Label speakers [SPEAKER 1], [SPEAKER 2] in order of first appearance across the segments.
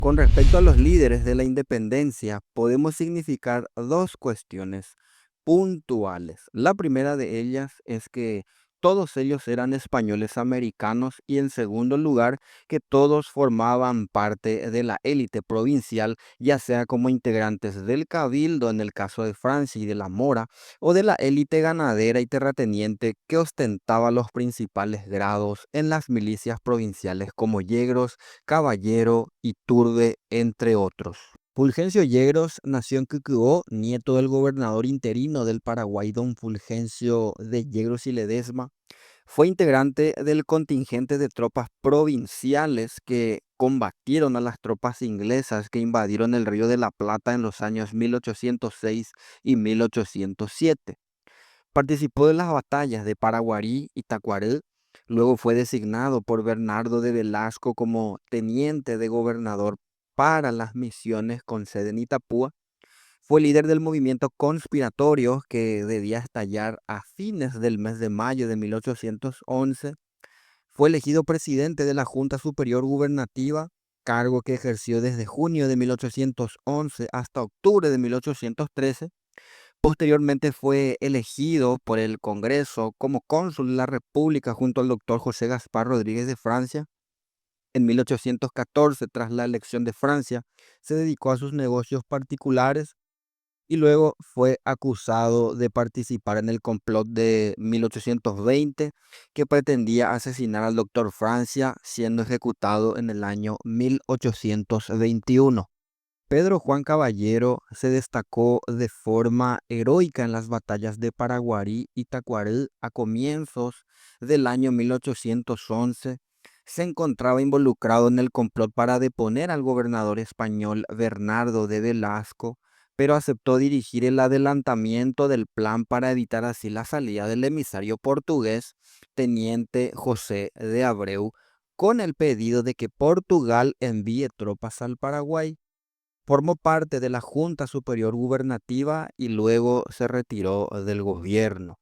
[SPEAKER 1] Con respecto a los líderes de la independencia, podemos significar dos cuestiones puntuales. La primera de ellas es que todos ellos eran españoles americanos y en segundo lugar que todos formaban parte de la élite provincial, ya sea como integrantes del cabildo en el caso de Francia y de la Mora, o de la élite ganadera y terrateniente que ostentaba los principales grados en las milicias provinciales como yegros, Caballero, Iturbe, entre otros. Fulgencio Yegros nació en Cúcuta, nieto del gobernador interino del Paraguay, don Fulgencio de Yegros y Ledesma. Fue integrante del contingente de tropas provinciales que combatieron a las tropas inglesas que invadieron el Río de la Plata en los años 1806 y 1807. Participó de las batallas de Paraguarí y Tacuarel. Luego fue designado por Bernardo de Velasco como teniente de gobernador para las misiones con sede en Itapúa. Fue líder del movimiento conspiratorio que debía estallar a fines del mes de mayo de 1811. Fue elegido presidente de la Junta Superior Gubernativa, cargo que ejerció desde junio de 1811 hasta octubre de 1813. Posteriormente fue elegido por el Congreso como cónsul de la República junto al doctor José Gaspar Rodríguez de Francia. En 1814, tras la elección de Francia, se dedicó a sus negocios particulares y luego fue acusado de participar en el complot de 1820 que pretendía asesinar al doctor Francia, siendo ejecutado en el año 1821. Pedro Juan Caballero se destacó de forma heroica en las batallas de Paraguarí y Tacuarel a comienzos del año 1811. Se encontraba involucrado en el complot para deponer al gobernador español Bernardo de Velasco, pero aceptó dirigir el adelantamiento del plan para evitar así la salida del emisario portugués, teniente José de Abreu, con el pedido de que Portugal envíe tropas al Paraguay. Formó parte de la Junta Superior Gubernativa y luego se retiró del gobierno.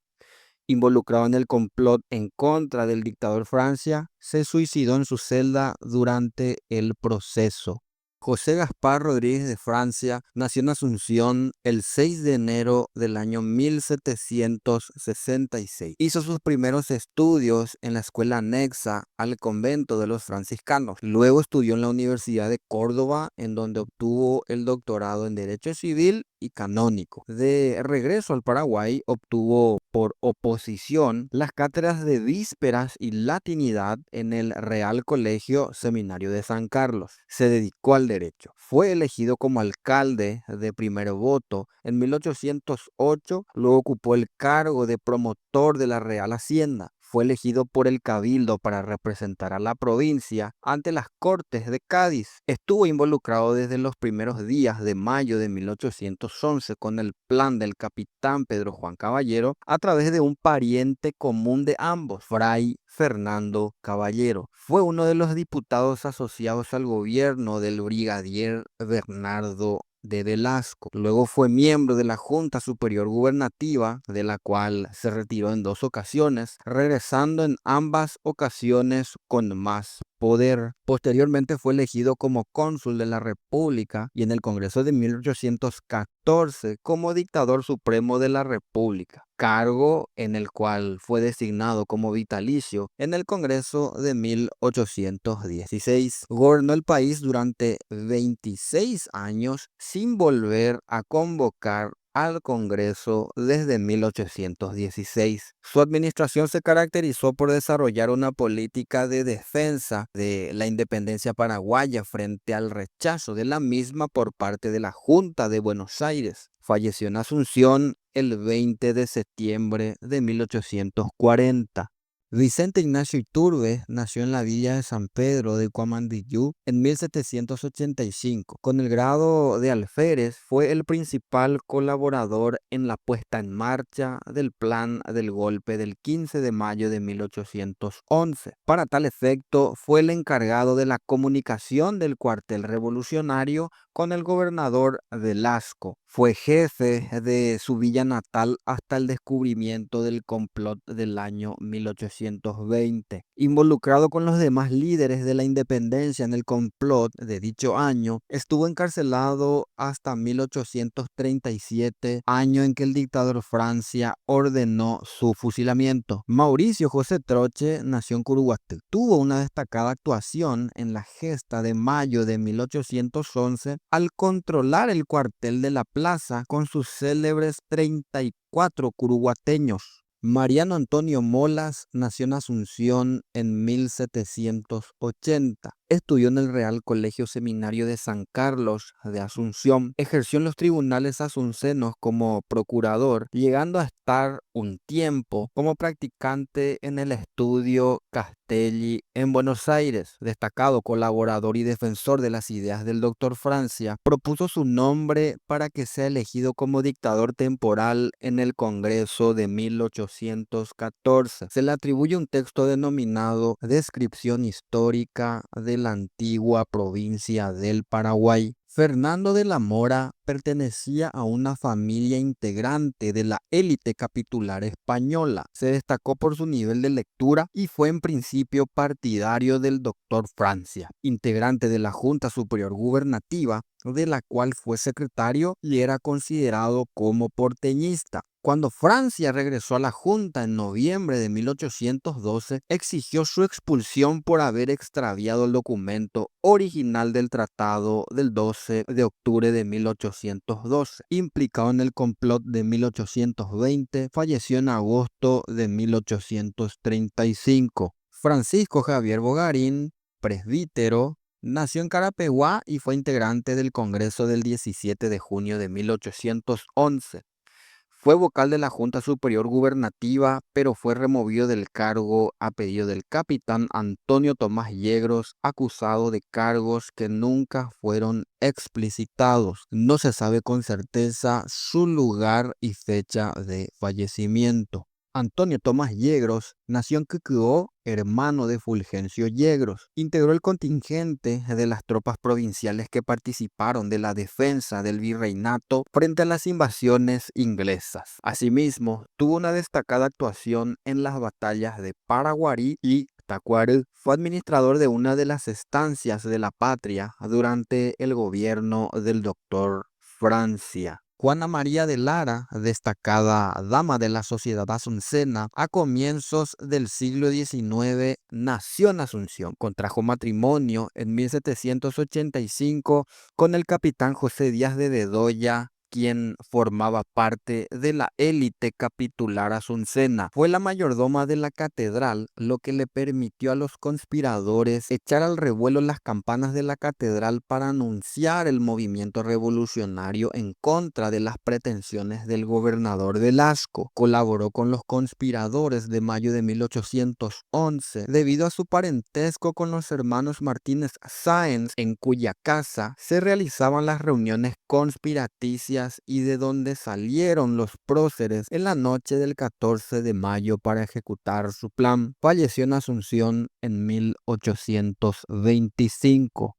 [SPEAKER 1] Involucrado en el complot en contra del dictador Francia, se suicidó en su celda durante el proceso. José Gaspar Rodríguez de Francia nació en Asunción el 6 de enero del año 1766. Hizo sus primeros estudios en la escuela anexa al convento de los franciscanos. Luego estudió en la Universidad de Córdoba, en donde obtuvo el doctorado en Derecho Civil y Canónico. De regreso al Paraguay, obtuvo por oposición las cátedras de Vísperas y Latinidad en el Real Colegio Seminario de San Carlos. Se dedicó al derecho. Fue elegido como alcalde de primer voto en 1808, luego ocupó el cargo de promotor de la Real Hacienda. Fue elegido por el Cabildo para representar a la provincia ante las Cortes de Cádiz. Estuvo involucrado desde los primeros días de mayo de 1811 con el plan del capitán Pedro Juan Caballero a través de un pariente común de ambos, Fray Fernando Caballero. Fue uno de los diputados asociados al gobierno del brigadier Bernardo de Velasco. Luego fue miembro de la Junta Superior Gubernativa, de la cual se retiró en 2 ocasiones, regresando en ambas ocasiones con más poder. Posteriormente fue elegido como cónsul de la República y en el Congreso de 1814 como dictador supremo de la República, cargo en el cual fue designado como vitalicio en el Congreso de 1816. Gobernó el país durante 26 años sin volver a convocar al Congreso desde 1816. Su administración se caracterizó por desarrollar una política de defensa de la independencia paraguaya frente al rechazo de la misma por parte de la Junta de Buenos Aires. Falleció en Asunción el 20 de septiembre de 1840. Vicente Ignacio Iturbe nació en la villa de San Pedro de Cuamandiyú en 1785. Con el grado de alférez, fue el principal colaborador en la puesta en marcha del plan del golpe del 15 de mayo de 1811. Para tal efecto, fue el encargado de la comunicación del cuartel revolucionario con el gobernador Velasco. Fue jefe de su villa natal hasta el descubrimiento del complot del año 1811. 1820. Involucrado con los demás líderes de la independencia en el complot de dicho año, estuvo encarcelado hasta 1837, año en que el dictador Francia ordenó su fusilamiento. Mauricio José Troche nació en Curuguaté. Tuvo una destacada actuación en la gesta de mayo de 1811 al controlar el cuartel de la plaza con sus célebres 34 curuguateños. Mariano Antonio Molas nació en Asunción en 1780. Estudió en el Real Colegio Seminario de San Carlos de Asunción. Ejerció en los tribunales asuncenos como procurador, llegando a estar un tiempo como practicante en el estudio Castelli en Buenos Aires. Destacado colaborador y defensor de las ideas del doctor Francia, propuso su nombre para que sea elegido como dictador temporal en el Congreso de 1814. Se le atribuye un texto denominado Descripción histórica de la antigua provincia del Paraguay. Fernando de la Mora pertenecía a una familia integrante de la élite capitular española. Se destacó por su nivel de lectura y fue en principio partidario del doctor Francia, integrante de la Junta Superior Gubernativa, de la cual fue secretario y era considerado como porteñista. Cuando Francia regresó a la Junta en noviembre de 1812, exigió su expulsión por haber extraviado el documento original del tratado del 12 de octubre de 1812. Implicado en el complot de 1820, falleció en agosto de 1835. Francisco Javier Bogarín, presbítero, nació en Carapeguá y fue integrante del Congreso del 17 de junio de 1811. Fue vocal de la Junta Superior Gubernativa, pero fue removido del cargo a pedido del capitán Antonio Tomás Yegros, acusado de cargos que nunca fueron explicitados. No se sabe con certeza su lugar y fecha de fallecimiento. Antonio Tomás Yegros nació en Quequegó, hermano de Fulgencio Yegros. Integró el contingente de las tropas provinciales que participaron de la defensa del virreinato frente a las invasiones inglesas. Asimismo, tuvo una destacada actuación en las batallas de Paraguarí y Tacuarembó. Fue administrador de una de las estancias de la Patria durante el gobierno del doctor Francia. Juana María de Lara, destacada dama de la sociedad asuncena, a comienzos del siglo XIX nació en Asunción. Contrajo matrimonio en 1785 con el capitán José Díaz de Bedoya, quien formaba parte de la élite capitular asuncena. Fue la mayordoma de la catedral, lo que le permitió a los conspiradores echar al revuelo las campanas de la catedral para anunciar el movimiento revolucionario en contra de las pretensiones del gobernador Velasco. Colaboró con los conspiradores de mayo de 1811 debido a su parentesco con los hermanos Martínez Sáenz, en cuya casa se realizaban las reuniones conspiraticias y de donde salieron los próceres en la noche del 14 de mayo para ejecutar su plan. Falleció en Asunción en 1825.